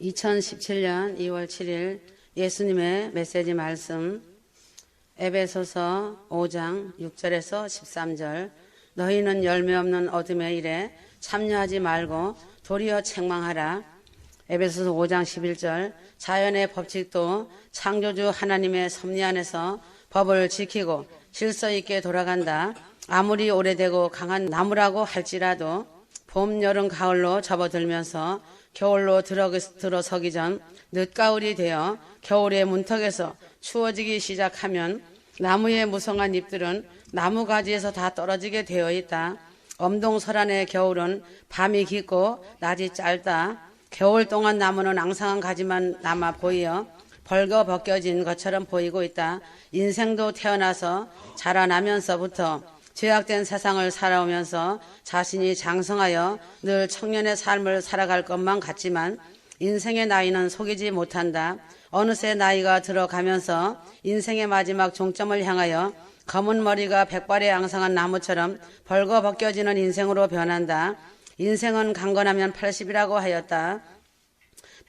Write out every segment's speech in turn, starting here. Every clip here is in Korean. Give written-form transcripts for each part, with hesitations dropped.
2017년 2월 7일 예수님의 메시지 말씀 에베소서 5장 6절에서 13절 너희는 열매 없는 어둠의 일에 참여하지 말고 도리어 책망하라. 에베소서 5장 11절 자연의 법칙도 창조주 하나님의 섭리 안에서 법을 지키고 질서 있게 돌아간다. 아무리 오래되고 강한 나무라고 할지라도 봄, 여름, 가을로 접어들면서 겨울로 들어서기 전 늦가을이 되어 겨울의 문턱에서 추워지기 시작하면 나무의 무성한 잎들은 나무가지에서 다 떨어지게 되어 있다. 엄동설한의 겨울은 밤이 깊고 낮이 짧다. 겨울 동안 나무는 앙상한 가지만 남아 보이어 벌거벗겨진 것처럼 보이고 있다. 인생도 태어나서 자라나면서부터 죄악된 세상을 살아오면서 자신이 장성하여 늘 청년의 삶을 살아갈 것만 같지만 인생의 나이는 속이지 못한다. 어느새 나이가 들어가면서 인생의 마지막 종점을 향하여 검은 머리가 백발의 앙상한 나무처럼 벌거벗겨지는 인생으로 변한다. 인생은 강건하면 80이라고 하였다.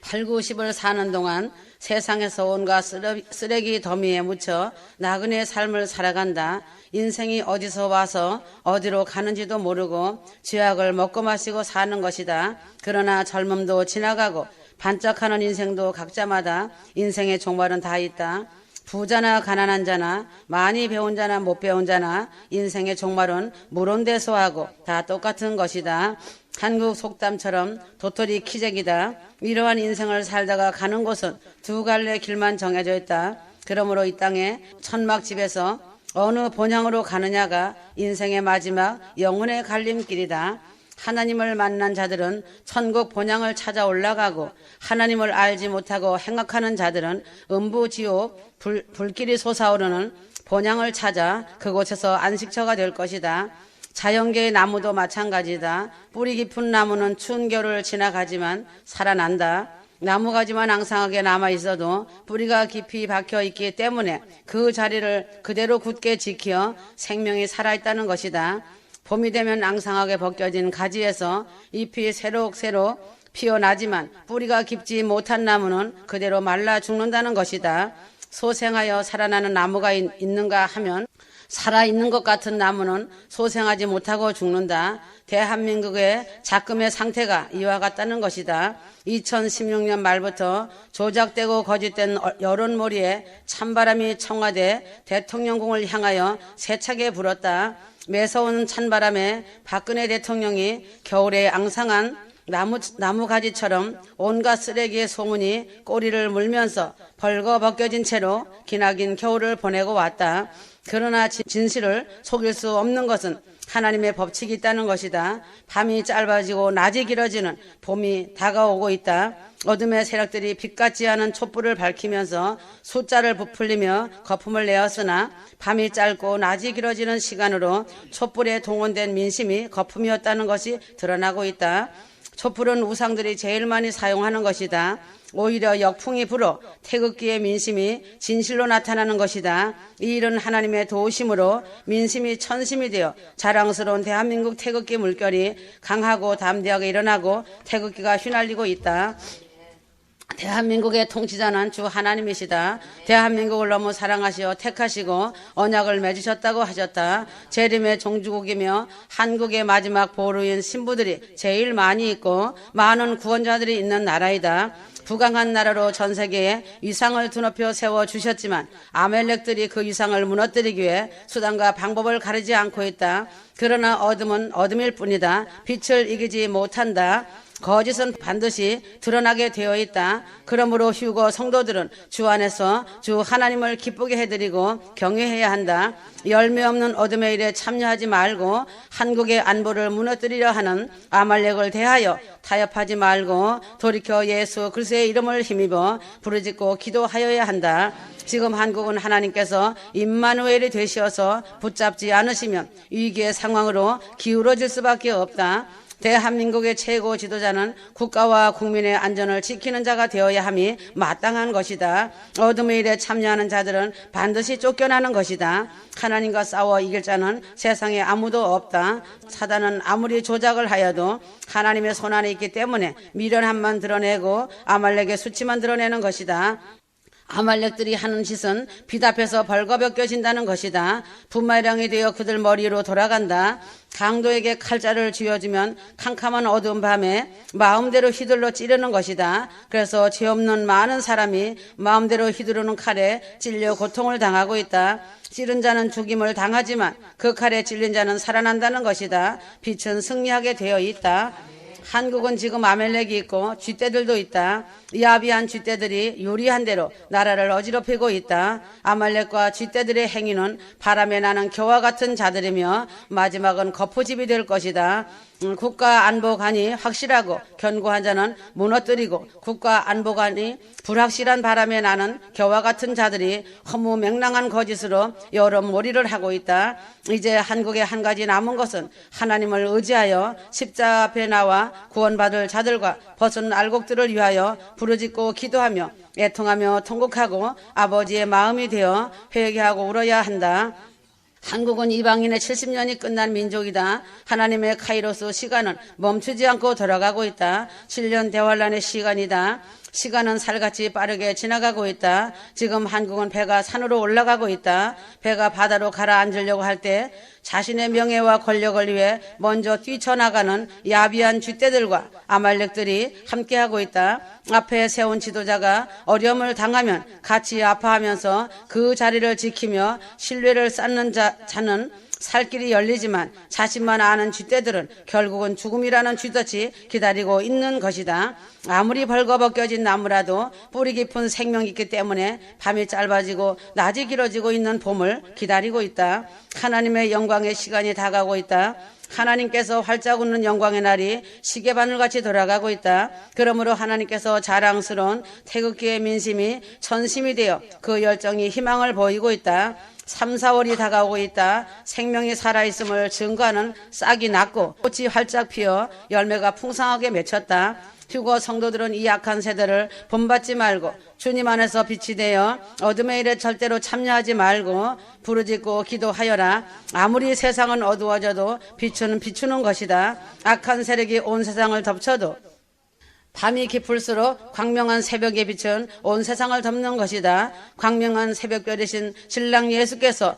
8, 90을 사는 동안 세상에서 온갖 쓰레기 더미에 묻혀 나그네의 삶을 살아간다. 인생이 어디서 와서 어디로 가는지도 모르고 죄악을 먹고 마시고 사는 것이다. 그러나 젊음도 지나가고 반짝하는 인생도 각자마다 인생의 종말은 다 있다. 부자나 가난한 자나 많이 배운 자나 못 배운 자나 인생의 종말은 무론대소하고 다 똑같은 것이다. 한국 속담처럼 도토리 키재기다. 이러한 인생을 살다가 가는 곳은 두 갈래 길만 정해져 있다. 그러므로 이 땅에 천막집에서 어느 본향으로 가느냐가 인생의 마지막 영혼의 갈림길이다. 하나님을 만난 자들은 천국 본향을 찾아 올라가고 하나님을 알지 못하고 행악하는 자들은 음부지옥 불길이 솟아오르는 본향을 찾아 그곳에서 안식처가 될 것이다. 자연계의 나무도 마찬가지다. 뿌리 깊은 나무는 추운 겨울을 지나가지만 살아난다. 나무가지만 앙상하게 남아있어도 뿌리가 깊이 박혀있기 때문에 그 자리를 그대로 굳게 지켜 생명이 살아있다는 것이다. 봄이 되면 앙상하게 벗겨진 가지에서 잎이 새록새록 피어나지만 뿌리가 깊지 못한 나무는 그대로 말라 죽는다는 것이다. 소생하여 살아나는 나무가 있는가 하면 살아있는 것 같은 나무는 소생하지 못하고 죽는다. 대한민국의 작금의 상태가 이와 같다는 것이다. 2016년 말부터 조작되고 거짓된 여론몰이에 찬바람이 청와대 대통령궁을 향하여 세차게 불었다. 매서운 찬바람에 박근혜 대통령이 겨울에 앙상한 나무가지처럼 온갖 쓰레기의 소문이 꼬리를 물면서 벌거벗겨진 채로 기나긴 겨울을 보내고 왔다. 그러나 진실을 속일 수 없는 것은 하나님의 법칙이 있다는 것이다. 밤이 짧아지고 낮이 길어지는 봄이 다가오고 있다. 어둠의 세력들이 빛같지 않은 촛불을 밝히면서 숫자를 부풀리며 거품을 내었으나 밤이 짧고 낮이 길어지는 시간으로 촛불에 동원된 민심이 거품이었다는 것이 드러나고 있다. 촛불은 우상들이 제일 많이 사용하는 것이다. 오히려 역풍이 불어 태극기의 민심이 진실로 나타나는 것이다. 이 일은 하나님의 도우심으로 민심이 천심이 되어 자랑스러운 대한민국 태극기 물결이 강하고 담대하게 일어나고 태극기가 휘날리고 있다. 대한민국의 통치자는 주 하나님이시다. 대한민국을 너무 사랑하시어 택하시고 언약을 맺으셨다고 하셨다. 재림의 종주국이며 한국의 마지막 보루인 신부들이 제일 많이 있고 많은 구원자들이 있는 나라이다. 부강한 나라로 전 세계에 위상을 드높여 세워주셨지만 아멜렉들이 그 위상을 무너뜨리기 위해 수단과 방법을 가리지 않고 있다. 그러나 어둠은 어둠일 뿐이다. 빛을 이기지 못한다. 거짓은 반드시 드러나게 되어 있다. 그러므로 휴거 성도들은 주 안에서 주 하나님을 기쁘게 해드리고 경외해야 한다. 열매 없는 어둠의 일에 참여하지 말고 한국의 안보를 무너뜨리려 하는 아말렉을 대하여 타협하지 말고 돌이켜 예수 그리스도의 이름을 힘입어 부르짖고 기도하여야 한다. 지금 한국은 하나님께서 임마누엘이 되시어서 붙잡지 않으시면 위기의 상황으로 기울어질 수밖에 없다. 대한민국의 최고 지도자는 국가와 국민의 안전을 지키는 자가 되어야 함이 마땅한 것이다. 어둠의 일에 참여하는 자들은 반드시 쫓겨나는 것이다. 하나님과 싸워 이길 자는 세상에 아무도 없다. 사단은 아무리 조작을 하여도 하나님의 손안에 있기 때문에 미련함만 드러내고 아말렉의 수치만 드러내는 것이다. 아말렉들이 하는 짓은 빛 앞에서 벌거벗겨진다는 것이다. 분마량이 되어 그들 머리로 돌아간다. 강도에게 칼자를 쥐어주면 캄캄한 어두운 밤에 마음대로 휘둘러 찌르는 것이다. 그래서 죄 없는 많은 사람이 마음대로 휘두르는 칼에 찔려 고통을 당하고 있다. 찌른 자는 죽임을 당하지만 그 칼에 찔린 자는 살아난다는 것이다. 빛은 승리하게 되어 있다. 한국은 지금 아멜렉이 있고 쥐떼들도 있다. 야비한 쥐떼들이 요리한 대로 나라를 어지럽히고 있다. 아말렉과 쥐떼들의 행위는 바람에 나는 겨와 같은 자들이며 마지막은 거푸집이 될 것이다. 국가 안보관이 확실하고 견고한 자는 무너뜨리고 국가 안보관이 불확실한 바람에 나는 겨와 같은 자들이 허무맹랑한 거짓으로 여러 몰이를 하고 있다. 이제 한국에 한 가지 남은 것은 하나님을 의지하여 십자가 앞에 나와 구원받을 자들과 벗은 알곡들을 위하여 부르짖고 기도하며 애통하며 통곡하고 아버지의 마음이 되어 회개하고 울어야 한다. 한국은 이방인의 70년이 끝난 민족이다. 하나님의 카이로스 시간은 멈추지 않고 돌아가고 있다. 7년 대환란의 시간이다. 시간은 살같이 빠르게 지나가고 있다. 지금 한국은 배가 산으로 올라가고 있다. 배가 바다로 가라앉으려고 할 때 자신의 명예와 권력을 위해 먼저 뛰쳐나가는 야비한 쥐떼들과 아말렉들이 함께하고 있다. 앞에 세운 지도자가 어려움을 당하면 같이 아파하면서 그 자리를 지키며 신뢰를 쌓는 자는 살 길이 열리지만 자신만 아는 쥐떼들은 결국은 죽음이라는 쥐덫이 기다리고 있는 것이다. 아무리 벌거벗겨진 나무라도 뿌리 깊은 생명이 있기 때문에 밤이 짧아지고 낮이 길어지고 있는 봄을 기다리고 있다. 하나님의 영광의 시간이 다가오고 있다. 하나님께서 활짝 웃는 영광의 날이 시계바늘같이 돌아가고 있다. 그러므로 하나님께서 자랑스러운 태극기의 민심이 전심이 되어 그 열정이 희망을 보이고 있다. 3, 4월이 다가오고 있다. 생명이 살아있음을 증거하는 싹이 났고 꽃이 활짝 피어 열매가 풍성하게 맺혔다. 휴거 성도들은 이 악한 세대를 본받지 말고 주님 안에서 빛이 되어 어둠의 일에 절대로 참여하지 말고 부르짖고 기도하여라. 아무리 세상은 어두워져도 빛은 비추는 것이다. 악한 세력이 온 세상을 덮쳐도 밤이 깊을수록 광명한 새벽의 빛은 온 세상을 덮는 것이다. 광명한 새벽별이신 신랑 예수께서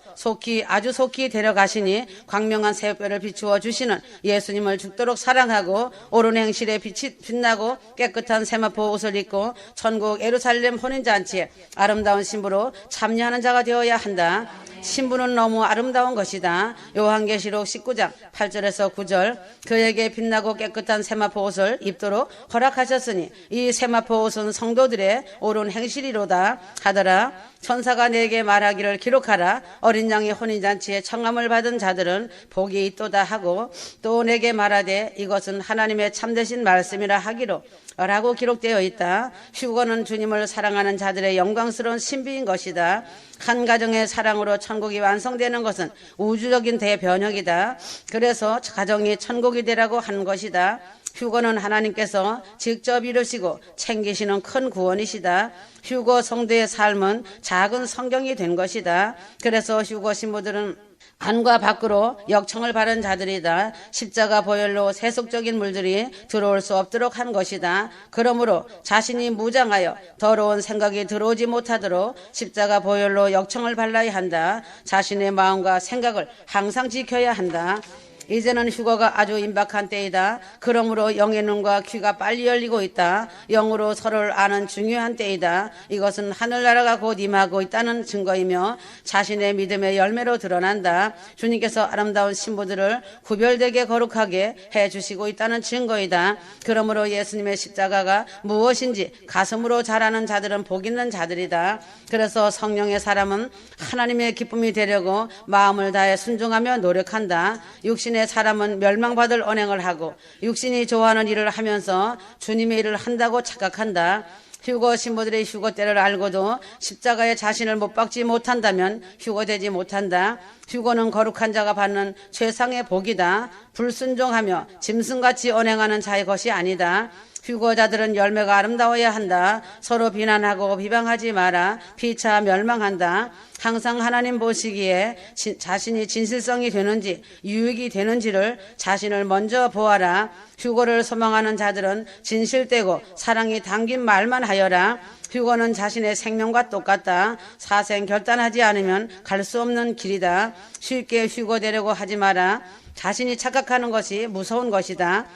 아주 속히 데려가시니 광명한 새벽별을 비추어 주시는 예수님을 죽도록 사랑하고 옳은 행실에 빛이 빛나고 깨끗한 세마포 옷을 입고 천국 예루살렘 혼인잔치에 아름다운 신부로 참여하는 자가 되어야 한다. 신부는 너무 아름다운 것이다. 요한계시록 19장 8절에서 9절 그에게 빛나고 깨끗한 세마포 옷을 입도록 허락하셨으니 이 세마포 옷은 성도들의 옳은 행실이로다 하더라. 천사가 내게 말하기를 기록하라. 어린 양의 혼인잔치에 청함을 받은 자들은 복이 있도다 하고 또 내게 말하되 이것은 하나님의 참되신 말씀이라 하기로 라고 기록되어 있다. 휴거는 주님을 사랑하는 자들의 영광스러운 신비인 것이다. 한 가정의 사랑으로 천국이 완성되는 것은 우주적인 대변혁이다. 그래서 가정이 천국이 되라고 한 것이다. 휴거는 하나님께서 직접 이루시고 챙기시는 큰 구원이시다. 휴거 성도의 삶은 작은 성경이 된 것이다. 그래서 휴거 신부들은 안과 밖으로 역청을 바른 자들이다. 십자가 보혈로 세속적인 물들이 들어올 수 없도록 한 것이다. 그러므로 자신이 무장하여 더러운 생각이 들어오지 못하도록 십자가 보혈로 역청을 발라야 한다. 자신의 마음과 생각을 항상 지켜야 한다. 이제는 휴거가 아주 임박한 때이다. 그러므로 영의 눈과 귀가 빨리 열리고 있다. 영으로 서로를 아는 중요한 때이다. 이것은 하늘나라가 곧 임하고 있다는 증거이며 자신의 믿음의 열매로 드러난다. 주님께서 아름다운 신부들을 구별되게 거룩하게 해주시고 있다는 증거이다. 그러므로 예수님의 십자가가 무엇인지 가슴으로 잘하는 자들은 복 있는 자들이다. 그래서 성령의 사람은 하나님의 기쁨이 되려고 마음을 다해 순종하며 노력한다. 육신의 사람은 멸망받을 언행을 하고 육신이 좋아하는 일을 하면서 주님의 일을 한다고 착각한다. 휴거 신부들의 휴거 때를 알고도 십자가에 자신을 못 박지 못한다면 휴거되지 못한다. 휴거는 거룩한 자가 받는 최상의 복이다. 불순종하며 짐승같이 언행하는 자의 것이 아니다. 휴거자들은 열매가 아름다워야 한다. 서로 비난하고 비방하지 마라. 피차 멸망한다. 항상 하나님 보시기에 자신이 진실성이 되는지 유익이 되는지를 자신을 먼저 보아라. 휴거를 소망하는 자들은 진실되고 사랑이 담긴 말만 하여라. 휴거는 자신의 생명과 똑같다. 사생 결단하지 않으면 갈 수 없는 길이다. 쉽게 휴거되려고 하지 마라. 자신이 착각하는 것이 무서운 것이다.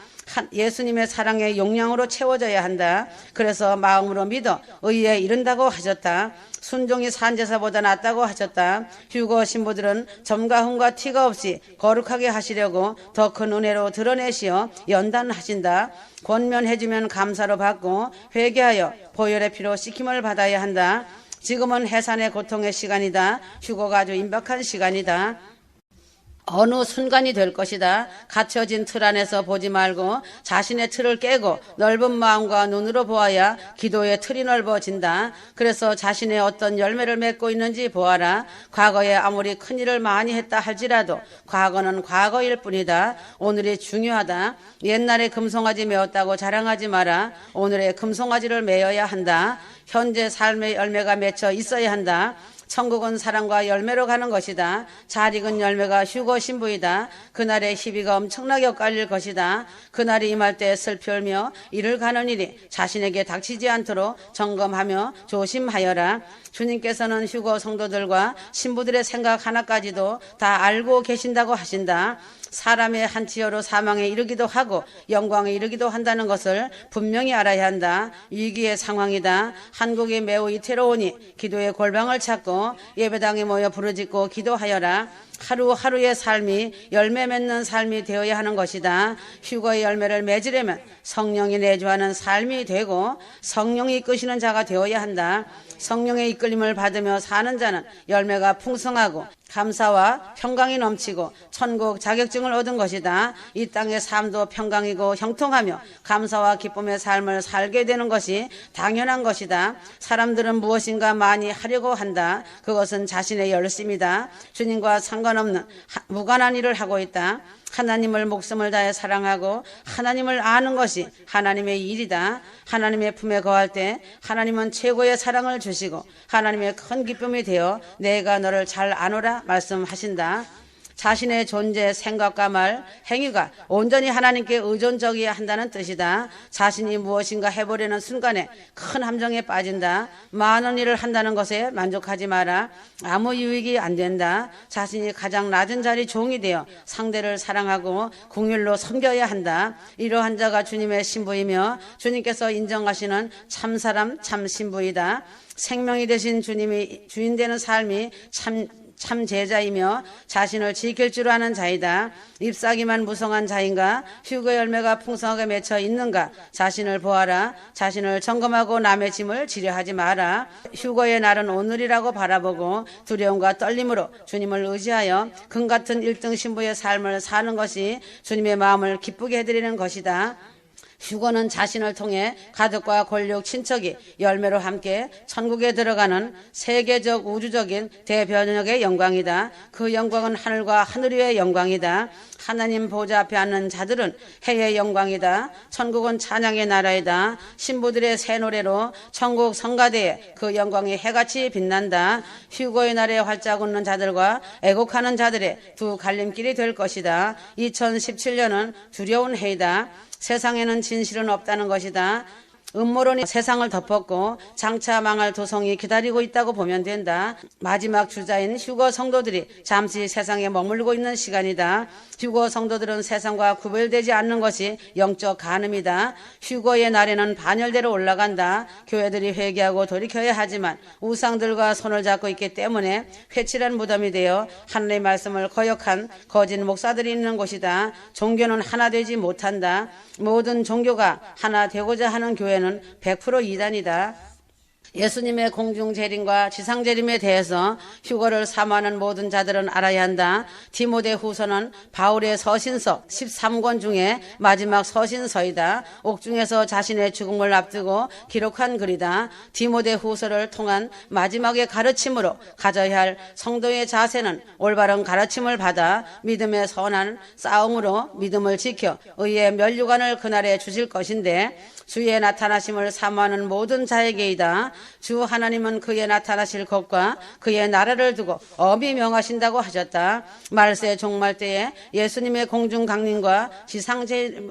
예수님의 사랑의 용량으로 채워져야 한다. 그래서 마음으로 믿어 의에 이른다고 하셨다. 순종이 산제사보다 낫다고 하셨다. 휴거 신부들은 점과 흠과 티가 없이 거룩하게 하시려고 더 큰 은혜로 드러내시어 연단하신다. 권면해주면 감사로 받고 회개하여 보혈의 피로 씻김을 받아야 한다. 지금은 해산의 고통의 시간이다. 휴거가 아주 임박한 시간이다. 어느 순간이 될 것이다. 갇혀진 틀 안에서 보지 말고 자신의 틀을 깨고 넓은 마음과 눈으로 보아야 기도의 틀이 넓어진다. 그래서 자신의 어떤 열매를 맺고 있는지 보아라. 과거에 아무리 큰일을 많이 했다 할지라도 과거는 과거일 뿐이다. 오늘이 중요하다. 옛날에 금송아지 메었다고 자랑하지 마라. 오늘의 금송아지를 메어야 한다. 현재 삶의 열매가 맺혀 있어야 한다. 천국은 사랑과 열매로 가는 것이다. 잘 익은 열매가 휴거 신부이다. 그날의 희비가 엄청나게 엇갈릴 것이다. 그날이 임할 때 슬피 울며 이를 가는 일이 자신에게 닥치지 않도록 점검하며 조심하여라. 주님께서는 휴거 성도들과 신부들의 생각 하나까지도 다 알고 계신다고 하신다. 사람의 한치여로 사망에 이르기도 하고 영광에 이르기도 한다는 것을 분명히 알아야 한다. 위기의 상황이다. 한국이 매우 위태로우니 기도의 골방을 찾고 예배당에 모여 부르짖고 기도하여라. 하루하루의 삶이 열매 맺는 삶이 되어야 하는 것이다. 휴거의 열매를 맺으려면 성령이 내주하는 삶이 되고 성령이 이끄시는 자가 되어야 한다. 성령의 이끌림을 받으며 사는 자는 열매가 풍성하고 감사와 평강이 넘치고 천국 자격증을 얻은 것이다. 이 땅의 삶도 평강이고 형통하며 감사와 기쁨의 삶을 살게 되는 것이 당연한 것이다. 사람들은 무엇인가 많이 하려고 한다. 그것은 자신의 열심이다. 주님과 상관없는 무관한 일을 하고 있다. 하나님을 목숨을 다해 사랑하고 하나님을 아는 것이 하나님의 일이다. 하나님의 품에 거할 때 하나님은 최고의 사랑을 주시고 하나님의 큰 기쁨이 되어 내가 너를 잘 아노라 말씀하신다. 자신의 존재, 생각과 말, 행위가 온전히 하나님께 의존적이어야 한다는 뜻이다. 자신이 무엇인가 해보려는 순간에 큰 함정에 빠진다. 많은 일을 한다는 것에 만족하지 마라. 아무 유익이 안 된다. 자신이 가장 낮은 자리 종이 되어 상대를 사랑하고 긍휼로 섬겨야 한다. 이러한 자가 주님의 신부이며 주님께서 인정하시는 참사람, 참 신부이다. 생명이 되신 주님이 주인 되는 삶이 참 제자이며 자신을 지킬 줄 아는 자이다. 잎사귀만 무성한 자인가? 휴거 열매가 풍성하게 맺혀 있는가? 자신을 보아라. 자신을 점검하고 남의 짐을 지려하지 마라. 휴거의 날은 오늘이라고 바라보고 두려움과 떨림으로 주님을 의지하여 금같은 1등 신부의 삶을 사는 것이 주님의 마음을 기쁘게 해드리는 것이다. 휴거는 자신을 통해 가족과 권력, 친척이 열매로 함께 천국에 들어가는 세계적 우주적인 대변혁의 영광이다. 그 영광은 하늘과 하늘 위의 영광이다. 하나님 보좌 앞에 앉는 자들은 해의 영광이다. 천국은 찬양의 나라이다. 신부들의 새 노래로 천국 성가대에 그 영광이 해같이 빛난다. 휴거의 날에 활짝 웃는 자들과 애곡하는 자들의 두 갈림길이 될 것이다. 2017년은 두려운 해이다. 세상에는 진실은 없다는 것이다. 음모론이 세상을 덮었고 장차 망할 도성이 기다리고 있다고 보면 된다. 마지막 주자인 휴거 성도들이 잠시 세상에 머물고 있는 시간이다. 휴거 성도들은 세상과 구별되지 않는 것이 영적 간음이다. 휴거의 날에는 반열대로 올라간다. 교회들이 회개하고 돌이켜야 하지만 우상들과 손을 잡고 있기 때문에 회칠한 무덤이 되어 하나님의 말씀을 거역한 거짓 목사들이 있는 곳이다. 종교는 하나 되지 못한다. 모든 종교가 하나 되고자 하는 교회는 100% 이단이다. 예수님의 공중재림과 지상재림에 대해서 휴거를 사모하는 모든 자들은 알아야 한다. 디모데후서는 바울의 서신서 13권 중에 마지막 서신서이다. 옥중에서 자신의 죽음을 앞두고 기록한 글이다. 디모데후서를 통한 마지막의 가르침으로 가져야 할 성도의 자세는 올바른 가르침을 받아 믿음의 선한 싸움으로 믿음을 지켜 의의 면류관을 그날에 주실 것인데, 주의 나타나심을 사모하는 모든 자에게이다. 주 하나님은 그의 나타나실 것과 그의 나라를 두고 엄히 명하신다고 하셨다. 말세 종말 때에 예수님의 공중 강림과 지상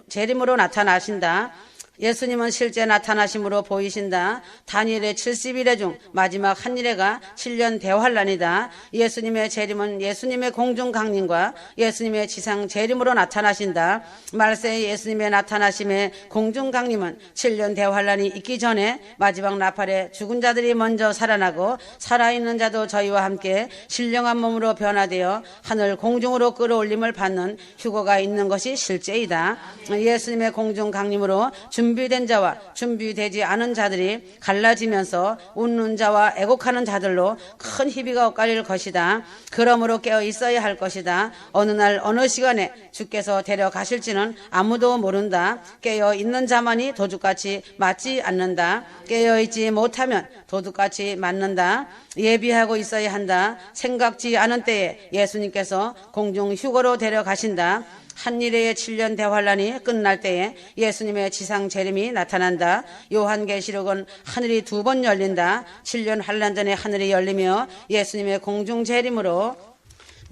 재림으로 나타나신다. 예수님은 실제 나타나심으로 보이신다. 다니엘의 70일의 중 마지막 한 일회가 7년 대환란이다. 예수님의 재림은 예수님의 공중 강림과 예수님의 지상 재림으로 나타나신다. 말세의 예수님의 나타나심의 공중 강림은 7년 대환란이 있기 전에 마지막 나팔에 죽은 자들이 먼저 살아나고 살아있는 자도 저희와 함께 신령한 몸으로 변화되어 하늘 공중으로 끌어올림을 받는 휴거가 있는 것이 실제이다. 예수님의 공중 강림으로 준비된 자와 준비되지 않은 자들이 갈라지면서 웃는 자와 애곡하는 자들로 큰 희비가 엇갈릴 것이다. 그러므로 깨어 있어야 할 것이다. 어느 날 어느 시간에 주께서 데려가실지는 아무도 모른다. 깨어 있는 자만이 도둑같이 맞지 않는다. 깨어 있지 못하면 도둑같이 맞는다. 예비하고 있어야 한다. 생각지 않은 때에 예수님께서 공중 휴거로 데려가신다. 한 일회의 7년 대환란이 끝날 때에 예수님의 지상 재림이 나타난다. 요한계시록은 하늘이 2번 열린다. 7년 환란 전에 하늘이 열리며 예수님의 공중 재림으로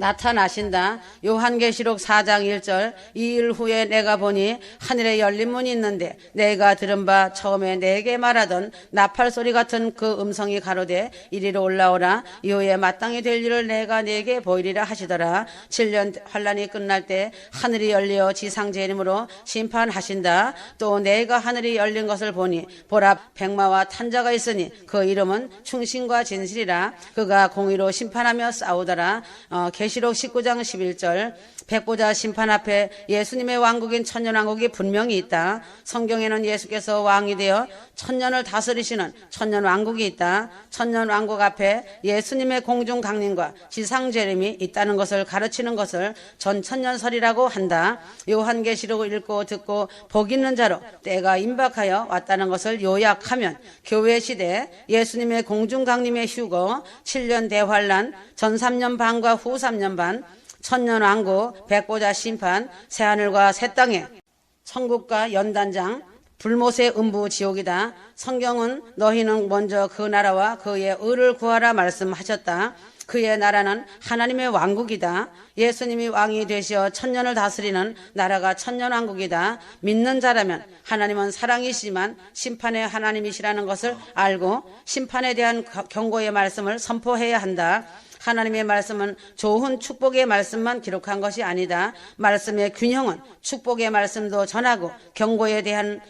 나타나신다. 요한계시록 4장 1절, 2일 후에 내가 보니 하늘에 열린 문이 있는데 내가 들은 바 처음에 내게 말하던 나팔 소리 같은 그 음성이 가로되 이리로 올라오라. 이후에 마땅히 될 일을 내가 네게 보이리라 하시더라. 7년 환란이 끝날 때 하늘이 열려 지상 재림으로 심판하신다. 또 내가 하늘이 열린 것을 보니 보라 백마와 탄자가 있으니 그 이름은 충신과 진실이라. 그가 공의로 심판하며 싸우더라. 계시록 19장 11절, 백보자 심판 앞에 예수님의 왕국인 천년왕국이 분명히 있다. 성경에는 예수께서 왕이 되어 천년을 다스리시는 천년왕국이 있다. 천년왕국 앞에 예수님의 공중 강림과 지상 재림이 있다는 것을 가르치는 것을 전천년설이라고 한다. 요한계시록을 읽고 듣고 복 있는 자로 때가 임박하여 왔다는 것을 요약하면 교회 시대 예수님의 공중 강림의 휴거, 7년 대환란, 전 3년 반과 후 3년 반, 천년왕국, 백보자 심판, 새하늘과 새 땅에 천국과 연단장, 불못의 음부 지옥이다. 성경은 너희는 먼저 그 나라와 그의 의를 구하라 말씀하셨다. 그의 나라는 하나님의 왕국이다. 예수님이 왕이 되시어 천년을 다스리는 나라가 천년왕국이다. 믿는 자라면 하나님은 사랑이시지만 심판의 하나님이시라는 것을 알고 심판에 대한 경고의 말씀을 선포해야 한다. 하나님의 말씀은 좋은 축복의 말씀만 기록한 것이 아니다. 말씀의 균형은 축복의 말씀도 전하고 경고에 대한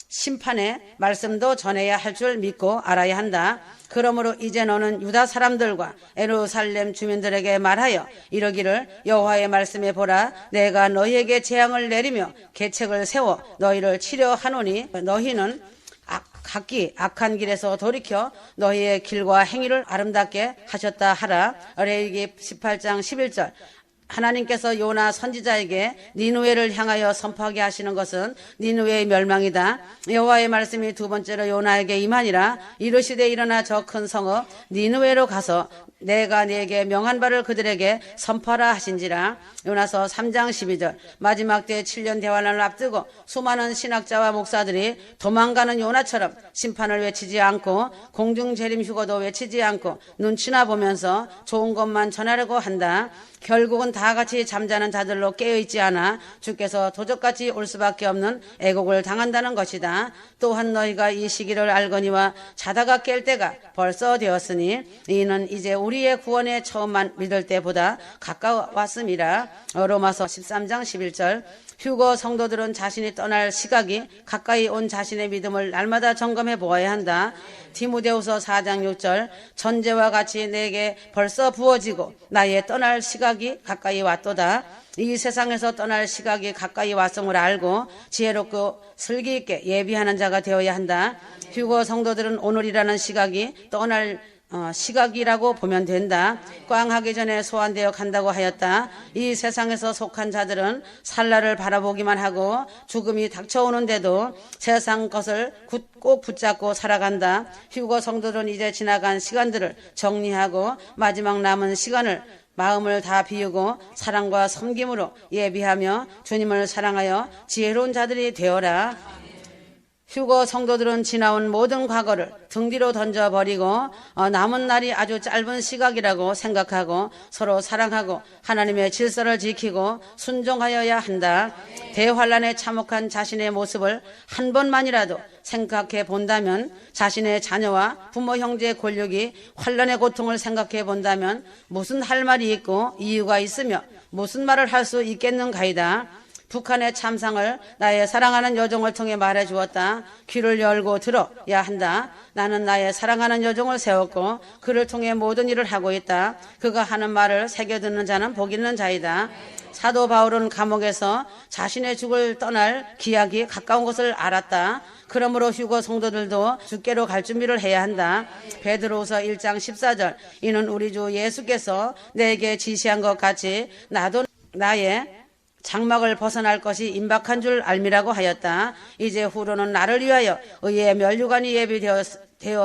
심판의 말씀도 전해야 할 줄 믿고 알아야 한다. 그러므로 이제 너는 유다 사람들과 예루살렘 주민들에게 말하여 이러기를 여호와의 말씀에 보라. 내가 너희에게 재앙을 내리며 계책을 세워 너희를 치려하노니 너희는 각기 악한 길에서 돌이켜 너희의 길과 행위를 아름답게 하셨다 하라. 레위기 18장 11절, 하나님께서 요나 선지자에게 니느웨를 향하여 선포하게 하시는 것은 니느웨의 멸망이다. 여호와의 말씀이 두 번째로 요나에게 임하니라. 이르시되 일어나 저 큰 성읍 니느웨로 가서 내가 네게 명한 바를 그들에게 선포하라 하신지라. 요나서 3장 12절, 마지막 때 7년 대환란을 앞두고 수많은 신학자와 목사들이 도망가는 요나처럼 심판을 외치지 않고 공중 재림 휴거도 외치지 않고 눈치나 보면서 좋은 것만 전하려고 한다. 결국은 다 같이 잠자는 자들로 깨어있지 않아 주께서 도적같이 올 수밖에 없는 애곡을 당한다는 것이다. 또한 너희가 이 시기를 알거니와 자다가 깰 때가 벌써 되었으니 이는 이제 우리의 구원의 처음만 믿을 때보다 가까웠음이라. 로마서 13장 11절, 휴거 성도들은 자신이 떠날 시각이 가까이 온 자신의 믿음을 날마다 점검해 보아야 한다. 디모데후서 4장 6절 전제와 같이 내게 벌써 부어지고 나의 떠날 시각이 가까이 왔도다. 이 세상에서 떠날 시각이 가까이 왔음을 알고 지혜롭고 슬기 있게 예비하는 자가 되어야 한다. 휴거 성도들은 오늘이라는 시각이 떠날 시각이라고 보면 된다. 꽝하기 전에 소환되어 간다고 하였다. 이 세상에서 속한 자들은 살날을 바라보기만 하고 죽음이 닥쳐오는데도 세상 것을 꼭 붙잡고 살아간다. 휴거 성도들은 이제 지나간 시간들을 정리하고 마지막 남은 시간을 마음을 다 비우고 사랑과 섬김으로 예비하며 주님을 사랑하여 지혜로운 자들이 되어라. 휴거 성도들은 지나온 모든 과거를 등 뒤로 던져버리고 남은 날이 아주 짧은 시각이라고 생각하고 서로 사랑하고 하나님의 질서를 지키고 순종하여야 한다. 대환란에 참혹한 자신의 모습을 한 번만이라도 생각해 본다면, 자신의 자녀와 부모 형제 골육이 환란의 고통을 생각해 본다면 무슨 할 말이 있고 이유가 있으며 무슨 말을 할 수 있겠는가이다. 북한의 참상을 나의 사랑하는 여종을 통해 말해 주었다. 귀를 열고 들어야 한다. 나는 나의 사랑하는 여종을 세웠고 그를 통해 모든 일을 하고 있다. 그가 하는 말을 새겨듣는 자는 복 있는 자이다. 사도 바울은 감옥에서 자신의 죽을 떠날 기약이 가까운 것을 알았다. 그러므로 휴거 성도들도 주께로 갈 준비를 해야 한다. 베드로후서 1장 14절 이는 우리 주 예수께서 내게 지시한 것 같이 나도 나의 장막을 벗어날 것이 임박한 줄 알미라고 하였다. 이제 후로는 나를 위하여 의의 면류관이 예비되어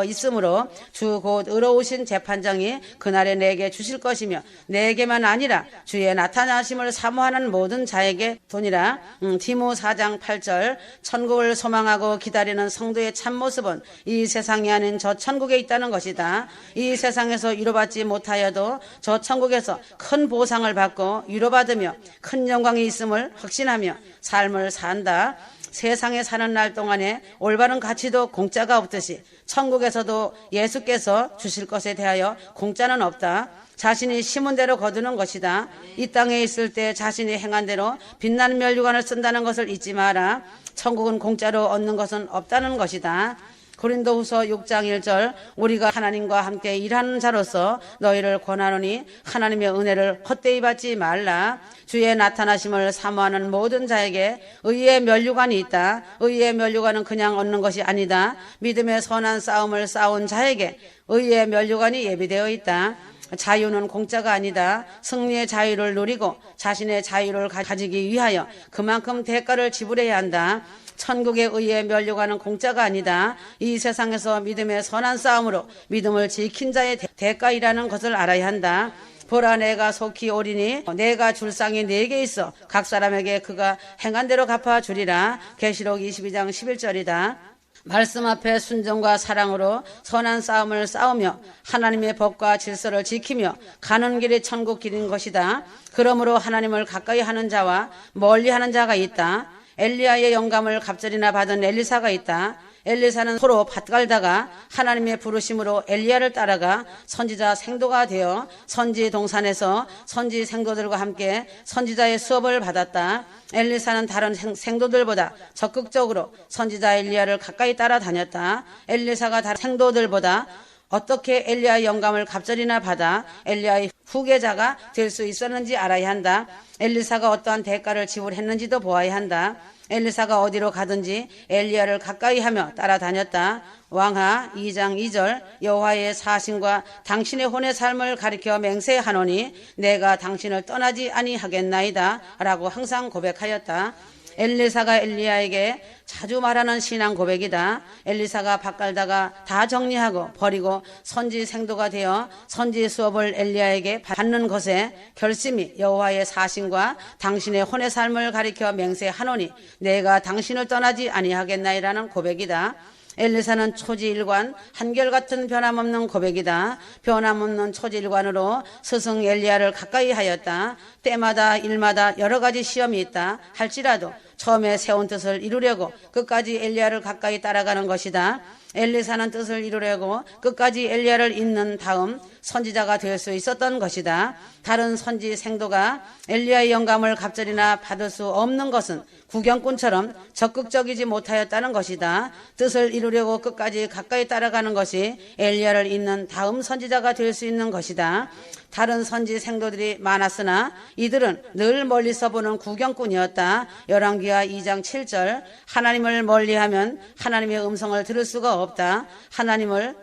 있으므로 주 곧 의로우신 재판장이 그날에 내게 주실 것이며 내게만 아니라 주의 나타나심을 사모하는 모든 자에게 도니라. 디모 4장 8절 천국을 소망하고 기다리는 성도의 참모습은 이 세상이 아닌 저 천국에 있다는 것이다. 이 세상에서 위로받지 못하여도 저 천국에서 큰 보상을 받고 위로받으며 큰 영광이 있음을 확신하며 삶을 산다. 세상에 사는 날 동안에 올바른 가치도 공짜가 없듯이 천국에서도 예수께서 주실 것에 대하여 공짜는 없다. 자신이 심은 대로 거두는 것이다. 이 땅에 있을 때 자신이 행한 대로 빛나는 면류관을 쓴다는 것을 잊지 마라. 천국은 공짜로 얻는 것은 없다는 것이다. 고린도후서 6장 1절 우리가 하나님과 함께 일하는 자로서 너희를 권하노니 하나님의 은혜를 헛되이 받지 말라. 주의 나타나심을 사모하는 모든 자에게 의의 면류관이 있다. 의의 면류관은 그냥 얻는 것이 아니다. 믿음의 선한 싸움을 싸운 자에게 의의 면류관이 예비되어 있다. 자유는 공짜가 아니다. 승리의 자유를 누리고 자신의 자유를 가지기 위하여 그만큼 대가를 지불해야 한다. 천국의 의의 면류관은 공짜가 아니다. 이 세상에서 믿음의 선한 싸움으로 믿음을 지킨 자의 대가이라는 것을 알아야 한다. 보라 내가 속히 오리니 내가 줄 쌍이 4개 있어 각 사람에게 그가 행한 대로 갚아주리라. 계시록 22장 11절이다. 말씀 앞에 순종과 사랑으로 선한 싸움을 싸우며 하나님의 법과 질서를 지키며 가는 길이 천국 길인 것이다. 그러므로 하나님을 가까이 하는 자와 멀리 하는 자가 있다. 엘리야의 영감을 갑절이나 받은 엘리사가 있다. 엘리사는 소로 밭갈다가 하나님의 부르심으로 엘리야를 따라가 선지자 생도가 되어 선지 동산에서 선지 생도들과 함께 선지자의 수업을 받았다. 엘리사는 다른 생도들보다 적극적으로 선지자 엘리야를 가까이 따라다녔다. 엘리사가 다른 생도들보다 어떻게 엘리야의 영감을 갑절이나 받아 엘리야의 후계자가 될 수 있었는지 알아야 한다. 엘리사가 어떠한 대가를 지불했는지도 보아야 한다. 엘리사가 어디로 가든지 엘리야를 가까이 하며 따라다녔다. 왕하 2장 2절 여호와의 사신과 당신의 혼의 삶을 가리켜 맹세하노니 내가 당신을 떠나지 아니하겠나이다 라고 항상 고백하였다. 엘리사가 엘리야에게 자주 말하는 신앙 고백이다. 엘리사가 밭갈다가 다 정리하고 버리고 선지 생도가 되어 선지 수업을 엘리야에게 받는 것에 결심이 여호와의 사신과 당신의 혼의 삶을 가리켜 맹세하노니 내가 당신을 떠나지 아니하겠나이라는 고백이다. 엘리사는 초지일관, 한결같은 변함없는 고백이다. 변함없는 초지일관으로 스승 엘리야를 가까이 하였다. 때마다 일마다 여러 가지 시험이 있다 할지라도 처음에 세운 뜻을 이루려고 끝까지 엘리야를 가까이 따라가는 것이다. 엘리사는 뜻을 이루려고 끝까지 엘리야를 잇는 다음 선지자가 될 수 있었던 것이다. 다른 선지 생도가 엘리야의 영감을 갑절이나 받을 수 없는 것은 구경꾼처럼 적극적이지 못하였다는 것이다. 뜻을 이루려고 끝까지 가까이 따라가는 것이 엘리야를 잇는 다음 선지자가 될 수 있는 것이다. 다른 선지 생도들이 많았으나 이들은 늘 멀리서 보는 구경꾼이었다. 열왕기하 2장 7절 하나님을 멀리하면 하나님의 음성을 들을 수가 없다. 하나님을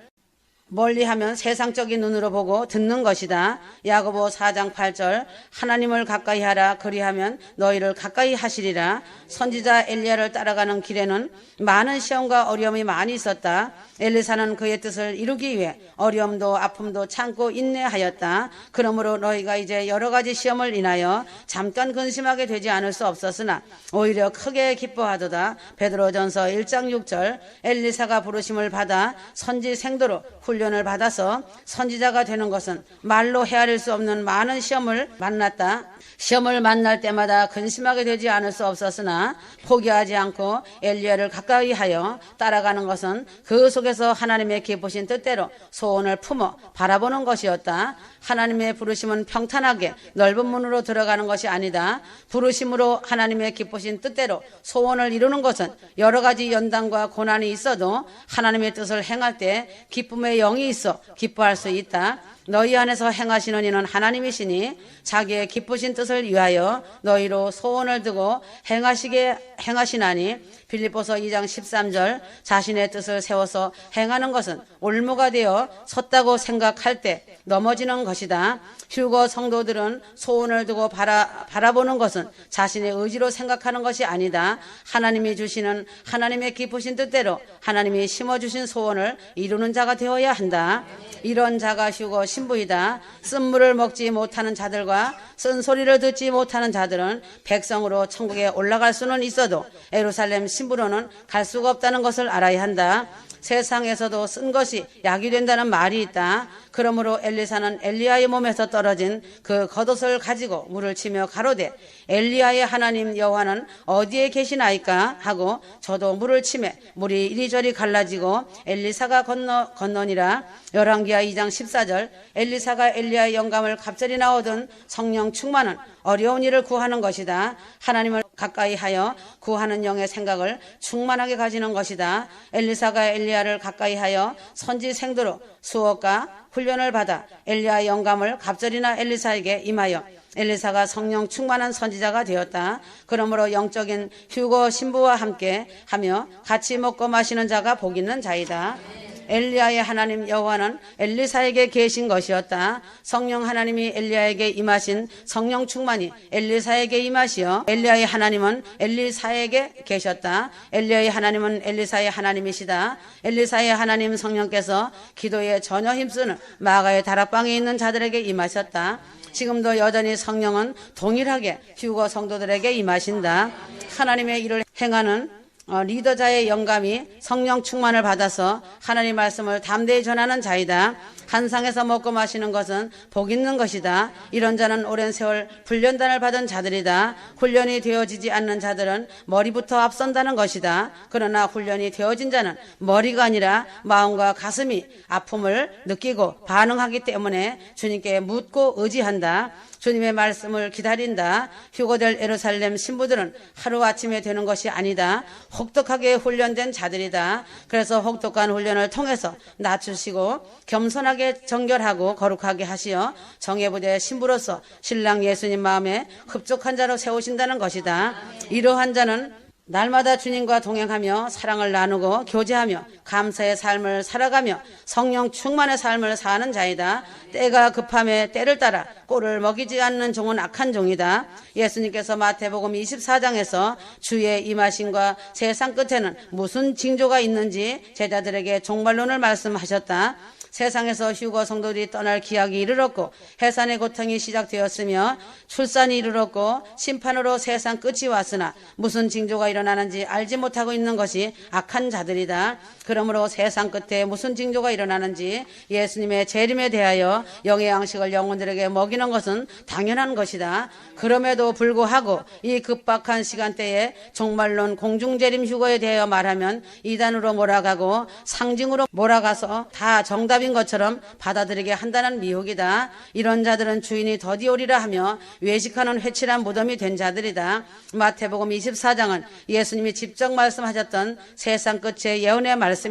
멀리하면 세상적인 눈으로 보고 듣는 것이다. 야고보 4장 8절 하나님을 가까이 하라 그리하면 너희를 가까이 하시리라. 선지자 엘리야를 따라가는 길에는 많은 시험과 어려움이 많이 있었다. 엘리사는 그의 뜻을 이루기 위해 어려움도 아픔도 참고 인내하였다. 그러므로 너희가 이제 여러 가지 시험을 인하여 잠깐 근심하게 되지 않을 수 없었으나 오히려 크게 기뻐하도다. 베드로전서 1장 6절 엘리사가 부르심을 받아 선지 생도로 훈련을 받아서 선지자가 되는 것은 말로 헤아릴 수 없는 많은 시험을 만났다. 시험을 만날 때마다 근심하게 되지 않을 수 없었으나 포기하지 않고 엘리야를 가까이 하여 따라가는 것은 그 속에서 하나님의 기쁘신 뜻대로 소원을 품어 바라보는 것이었다. 하나님의 부르심은 평탄하게 넓은 문으로 들어가는 것이 아니다. 부르심으로 하나님의 기쁘신 뜻대로 소원을 이루는 것은 여러 가지 연단과 고난이 있어도 하나님의 뜻을 행할 때 기쁨의 영이 있어 기뻐할 수 있다. 너희 안에서 행하시는 이는 하나님이시니 자기의 기쁘신 뜻을 위하여 너희로 소원을 두고 행하시나니. 빌립보서 2장 13절 자신의 뜻을 세워서 행하는 것은 올무가 되어 섰다고 생각할 때 넘어지는 것이다. 휴거 성도들은 소원을 두고 바라보는 것은 자신의 의지로 생각하는 것이 아니다. 하나님이 주시는 하나님의 기쁘신 뜻대로 하나님이 심어주신 소원을 이루는 자가 되어야 한다. 이런 자가 휴거 신부이다. 쓴물을 먹지 못하는 자들과 쓴소리를 듣지 못하는 자들은 백성으로 천국에 올라갈 수는 있어도 예루살렘 신부로는 갈 수가 없다는 것을 알아야 한다. 세상에서도 쓴 것이 약이 된다는 말이 있다. 그러므로 엘리사는 엘리야의 몸에서 떨어진 그 겉옷을 가지고 물을 치며 가로되 엘리야의 하나님 여호와는 어디에 계시나이까 하고 저도 물을 치매 물이 이리저리 갈라지고 엘리사가 건너니라. 열왕기하 2장 14절 엘리사가 엘리야의 영감을 갑자기 나오던 성령 충만은 어려운 일을 구하는 것이다. 하나님을 가까이 하여 구하는 영의 생각을 충만하게 가지는 것이다. 엘리사가 엘리야를 가까이 하여 선지 생도로 수업과 훈련을 받아 엘리야의 영감을 갑절이나 엘리사에게 임하여 엘리사가 성령 충만한 선지자가 되었다. 그러므로 영적인 휴거 신부와 함께 하며 같이 먹고 마시는 자가 복 있는 자이다. 엘리야의 하나님 여호와는 엘리사에게 계신 것이었다. 성령 하나님이 엘리야에게 임하신 성령 충만이 엘리사에게 임하시어 엘리야의 하나님은 엘리사에게 계셨다. 엘리야의 하나님은 엘리사의 하나님이시다. 엘리사의 하나님 성령께서 기도에 전혀 힘쓰는 마가의 다락방에 있는 자들에게 임하셨다. 지금도 여전히 성령은 동일하게 휴거 성도들에게 임하신다. 하나님의 일을 행하는 리더자의 영감이 성령 충만을 받아서 하나님 말씀을 담대히 전하는 자이다. 한 상에서 먹고 마시는 것은 복 있는 것이다. 이런 자는 오랜 세월 훈련단을 받은 자들이다. 훈련이 되어지지 않는 자들은 머리부터 앞선다는 것이다. 그러나 훈련이 되어진 자는 머리가 아니라 마음과 가슴이 아픔을 느끼고 반응하기 때문에 주님께 묻고 의지한다. 주님의 말씀을 기다린다. 휴거될 예루살렘 신부들은 하루아침에 되는 것이 아니다. 혹독하게 훈련된 자들이다. 그래서 혹독한 훈련을 통해서 낮추시고 겸손하게 정결하고 거룩하게 하시어 정예부대 신부로서 신랑 예수님 마음에 흡족한 자로 세우신다는 것이다. 이러한 자는 날마다 주님과 동행하며 사랑을 나누고 교제하며 감사의 삶을 살아가며 성령 충만의 삶을 사는 자이다. 때가 급함에 때를 따라 꼴을 먹이지 않는 종은 악한 종이다. 예수님께서 마태복음 24장에서 주의 임하심과 세상 끝에는 무슨 징조가 있는지 제자들에게 종말론을 말씀하셨다. 세상에서 휴거 성도들이 떠날 기약이 이르렀고 해산의 고통이 시작되었으며 출산이 이르렀고 심판으로 세상 끝이 왔으나 무슨 징조가 일어나는지 알지 못하고 있는 것이 악한 자들이다. 그러므로 세상 끝에 무슨 징조가 일어나는지 예수님의 재림에 대하여 영의 양식을 영혼들에게 먹이는 것은 당연한 것이다. 그럼에도 불구하고 이 급박한 시간대에 종말론 공중재림 휴거에 대하여 말하면 이단으로 몰아가고 상징으로 몰아가서 다 정답인 것처럼 받아들이게 한다는 미혹이다. 이런 자들은 주인이 더디 오리라 하며 외식하는 회칠한 무덤이 된 자들이다. 마태복음 24장은 예수님이 직접 말씀하셨던 세상 끝의 예언의 말씀이다.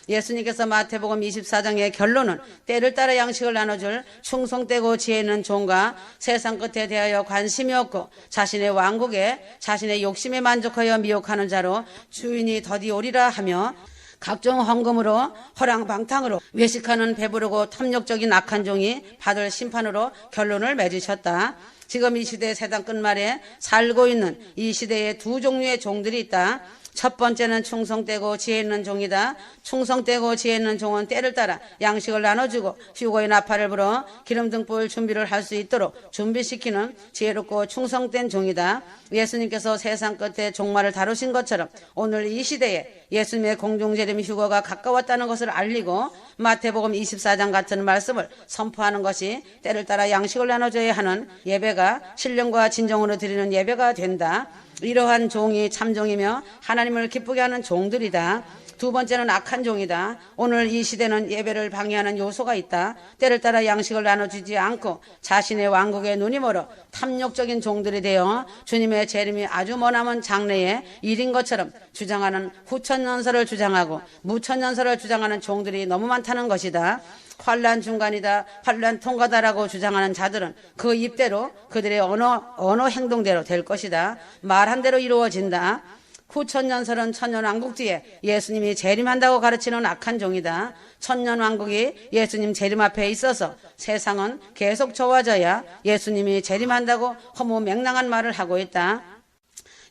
예수님께서 마태복음 24장의 결론은 때를 따라 양식을 나눠줄 충성되고 지혜 있는 종과 세상 끝에 대하여 관심이 없고 자신의 왕국에 자신의 욕심에 만족하여 미혹하는 자로 주인이 더디 오리라 하며 각종 헌금으로 허랑방탕으로 외식하는 배부르고 탐욕적인 악한 종이 받을 심판으로 결론을 맺으셨다. 지금 이 시대 세상 끝말에 살고 있는 이 시대에 두 종류의 종들이 있다. 첫 번째는 충성되고 지혜 있는 종이다. 충성되고 지혜 있는 종은 때를 따라 양식을 나눠주고 휴거의 나팔을 불어 기름등 부을 준비를 할 수 있도록 준비시키는 지혜롭고 충성된 종이다. 예수님께서 세상 끝에 종말을 다루신 것처럼 오늘 이 시대에 예수님의 공중재림 휴거가 가까웠다는 것을 알리고 마태복음 24장 같은 말씀을 선포하는 것이 때를 따라 양식을 나눠줘야 하는 예배가 신령과 진정으로 드리는 예배가 된다. 이러한 종이 참종이며 하나님을 기쁘게 하는 종들이다. 두 번째는 악한 종이다. 오늘 이 시대는 예배를 방해하는 요소가 있다. 때를 따라 양식을 나눠주지 않고 자신의 왕국에 눈이 멀어 탐욕적인 종들이 되어 주님의 재림이 아주 머나먼 장래의 일인 것처럼 주장하는 후천연설을 주장하고 무천연설을 주장하는 종들이 너무 많다는 것이다. 환난 중간이다, 환난 통과다라고 주장하는 자들은 그 입대로 그들의 언어 행동대로 될 것이다. 말한 대로 이루어진다. 후천년설은 천년왕국 뒤에 예수님이 재림한다고 가르치는 악한 종이다. 천년왕국이 예수님 재림 앞에 있어서 세상은 계속 좋아져야 예수님이 재림한다고 허무맹랑한 말을 하고 있다.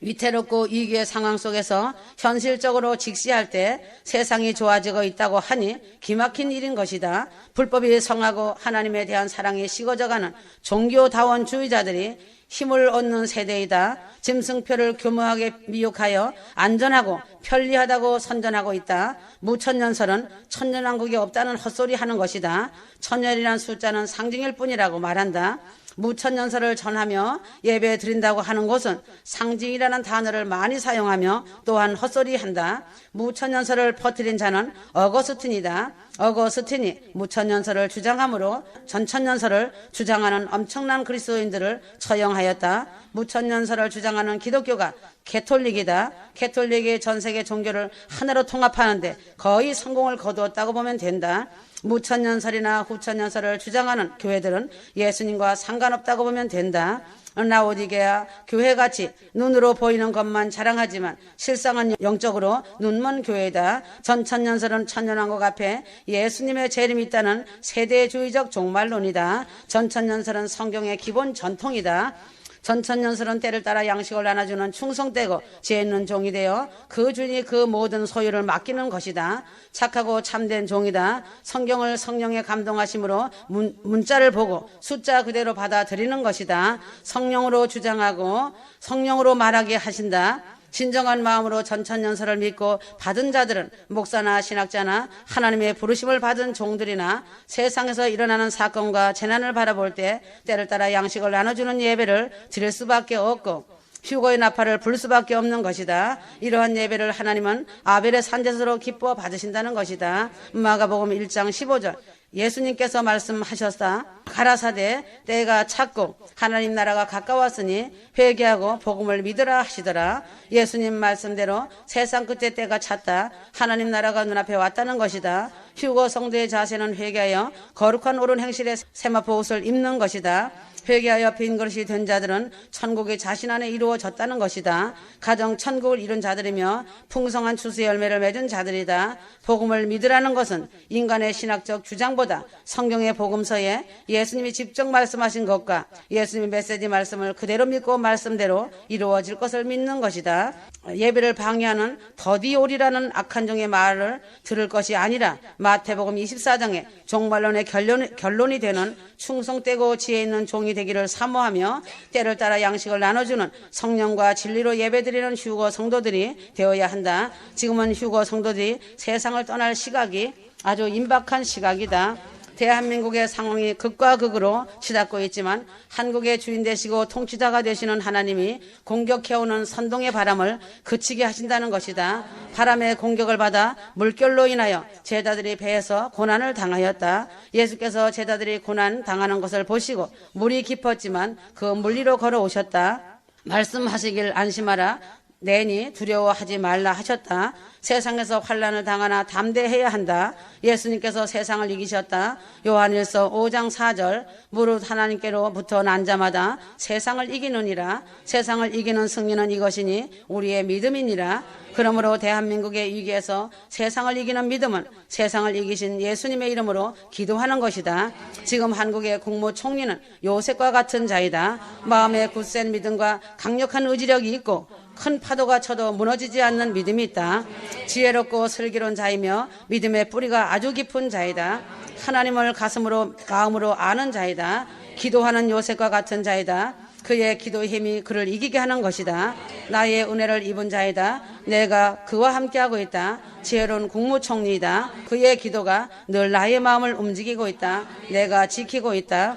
위태롭고 위기의 상황 속에서 현실적으로 직시할 때 세상이 좋아지고 있다고 하니 기막힌 일인 것이다. 불법이 성하고 하나님에 대한 사랑이 식어져가는 종교다원주의자들이 힘을 얻는 세대이다. 짐승표를 교묘하게 미혹하여 안전하고 편리하다고 선전하고 있다. 무천년설은 천년왕국이 없다는 헛소리 하는 것이다. 천년이란 숫자는 상징일 뿐이라고 말한다. 무천년설을 전하며 예배 드린다고 하는 곳은 상징이라는 단어를 많이 사용하며 또한 헛소리한다. 무천년설을 퍼뜨린 자는 어거스틴이다. 어거스틴이 무천년설을 주장하므로 전천년설을 주장하는 엄청난 그리스도인들을 처형하였다. 무천년설을 주장하는 기독교가 개톨릭이다. 개톨릭이 전 세계 종교를 하나로 통합하는데 거의 성공을 거두었다고 보면 된다. 무천년설이나 후천년설을 주장하는 교회들은 예수님과 상관없다고 보면 된다. 라오디게아 교회같이 눈으로 보이는 것만 자랑하지만 실상은 영적으로 눈먼 교회다. 전천년설은 천년왕국 앞에 예수님의 재림이 있다는 세대주의적 종말론이다. 전천년설은 성경의 기본 전통이다. 전천년설은 때를 따라 양식을 나눠주는 충성되고 지혜 있는 종이 되어 그 주인이 그 모든 소유를 맡기는 것이다. 착하고 참된 종이다. 성경을 성령의 감동하심으로 문자를 보고 숫자 그대로 받아들이는 것이다. 성령으로 주장하고 성령으로 말하게 하신다. 진정한 마음으로 전천년설을 믿고 받은 자들은 목사나 신학자나 하나님의 부르심을 받은 종들이나 세상에서 일어나는 사건과 재난을 바라볼 때 때를 따라 양식을 나눠주는 예배를 드릴 수밖에 없고 휴거의 나팔을 불 수밖에 없는 것이다. 이러한 예배를 하나님은 아벨의 산제사로 기뻐 받으신다는 것이다. 마가복음 1장 15절 예수님께서 말씀하셨다. 가라사대 때가 찼고 하나님 나라가 가까웠으니 회개하고 복음을 믿으라 하시더라. 예수님 말씀대로 세상 끝에 때가 찼다. 하나님 나라가 눈앞에 왔다는 것이다. 휴거 성도의 자세는 회개하여 거룩한 옳은 행실의 세마포 옷을 입는 것이다. 회개하여 빈 그릇이 된 자들은 천국이 자신 안에 이루어졌다는 것이다. 가정 천국을 이룬 자들이며 풍성한 추수 열매를 맺은 자들이다. 복음을 믿으라는 것은 인간의 신학적 주장보다 성경의 복음서에 예수님이 직접 말씀하신 것과 예수님의 메시지 말씀을 그대로 믿고 말씀대로 이루어질 것을 믿는 것이다. 예배를 방해하는 더디오리라는 악한 종의 말을 들을 것이 아니라 마태복음 24장의 종말론의 결론이 되는 충성되고 지혜 있는 종이 성령이 되기를 사모하며 때를 따라 양식을 나눠주는 성령과 진리로 예배드리는 휴거 성도들이 되어야 한다. 지금은 휴거 성도들이 세상을 떠날 시각이 아주 임박한 시각이다. 대한민국의 상황이 극과 극으로 치닫고 있지만 한국의 주인 되시고 통치자가 되시는 하나님이 공격해오는 선동의 바람을 그치게 하신다는 것이다. 바람의 공격을 받아 물결로 인하여 제자들이 배에서 고난을 당하였다. 예수께서 제자들이 고난 당하는 것을 보시고 물이 깊었지만 그 물 위로 걸어오셨다. 말씀하시길 안심하라. 내니 두려워하지 말라 하셨다. 세상에서 환난을 당하나 담대해야 한다. 예수님께서 세상을 이기셨다. 요한일서 5장 4절 무릇 하나님께로부터 난 자마다 세상을 이기느니라. 세상을 이기는 승리는 이것이니 우리의 믿음이니라. 그러므로 대한민국의 위기에서 세상을 이기는 믿음은 세상을 이기신 예수님의 이름으로 기도하는 것이다. 지금 한국의 국무총리는 요셉과 같은 자이다. 마음에 굳센 믿음과 강력한 의지력이 있고 큰 파도가 쳐도 무너지지 않는 믿음이 있다. 지혜롭고 슬기로운 자이며 믿음의 뿌리가 아주 깊은 자이다. 하나님을 가슴으로 마음으로 아는 자이다. 기도하는 요셉과 같은 자이다. 그의 기도의 힘이 그를 이기게 하는 것이다. 나의 은혜를 입은 자이다. 내가 그와 함께하고 있다. 지혜로운 국무총리이다. 그의 기도가 늘 나의 마음을 움직이고 있다. 내가 지키고 있다.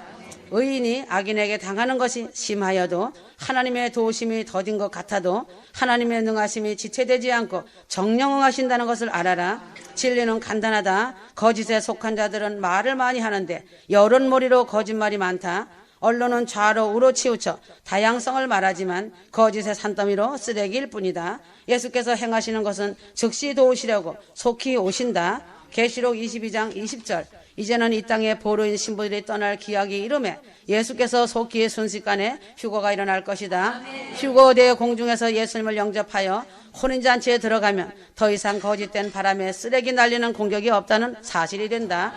의인이 악인에게 당하는 것이 심하여도 하나님의 도우심이 더딘 것 같아도 하나님의 능하심이 지체되지 않고 정령응하신다는 것을 알아라. 진리는 간단하다. 거짓에 속한 자들은 말을 많이 하는데 여론몰이로 거짓말이 많다. 언론은 좌로 우로 치우쳐 다양성을 말하지만 거짓의 산더미로 쓰레기일 뿐이다. 예수께서 행하시는 것은 즉시 도우시려고 속히 오신다. 계시록 22장 20절 이제는 이 땅에 보로인 신부들이 떠날 기약이 이르매 예수께서 속히 순식간에 휴거가 일어날 것이다. 휴거대의 공중에서 예수님을 영접하여 혼인잔치에 들어가면 더 이상 거짓된 바람에 쓰레기 날리는 공격이 없다는 사실이 된다.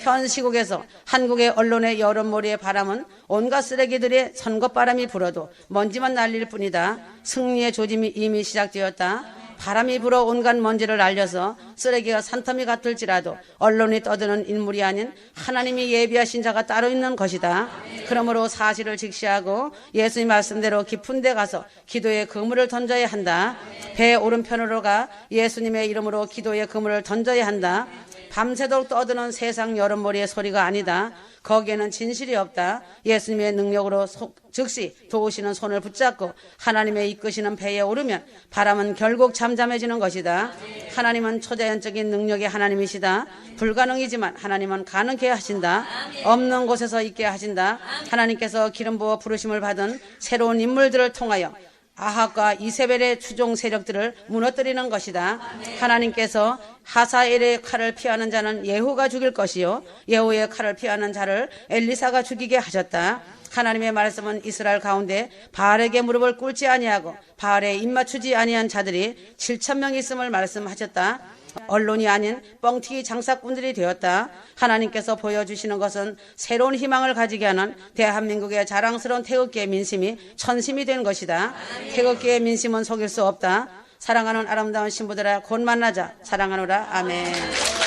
현 시국에서 한국의 언론의 여론몰이의 바람은 온갖 쓰레기들의 선거바람이 불어도 먼지만 날릴 뿐이다. 승리의 조짐이 이미 시작되었다. 바람이 불어 온갖 먼지를 날려서 쓰레기가 산더미 같을지라도 언론이 떠드는 인물이 아닌 하나님이 예비하신 자가 따로 있는 것이다. 그러므로 사실을 직시하고 예수님 말씀대로 깊은 데 가서 기도의 그물을 던져야 한다. 배 오른편으로 가 예수님의 이름으로 기도의 그물을 던져야 한다. 밤새도록 떠드는 세상 여론몰이의 소리가 아니다. 거기에는 진실이 없다. 예수님의 능력으로 즉시 도우시는 손을 붙잡고 하나님의 이끄시는 배에 오르면 바람은 결국 잠잠해지는 것이다. 하나님은 초자연적인 능력의 하나님이시다. 불가능이지만 하나님은 가능케 하신다. 없는 곳에서 있게 하신다. 하나님께서 기름 부어 부르심을 받은 새로운 인물들을 통하여 아합과 이세벨의 추종 세력들을 무너뜨리는 것이다. 하나님께서 하사엘의 칼을 피하는 자는 예후가 죽일 것이요 예후의 칼을 피하는 자를 엘리사가 죽이게 하셨다. 하나님의 말씀은 이스라엘 가운데 바알에게 무릎을 꿇지 아니하고 바알에 입맞추지 아니한 자들이 7,000명 있음을 말씀하셨다. 언론이 아닌 뻥튀기 장사꾼들이 되었다. 하나님께서 보여주시는 것은 새로운 희망을 가지게 하는 대한민국의 자랑스러운 태극기의 민심이 천심이 된 것이다. 태극기의 민심은 속일 수 없다. 사랑하는 아름다운 신부들아 곧 만나자. 사랑하노라. 아멘.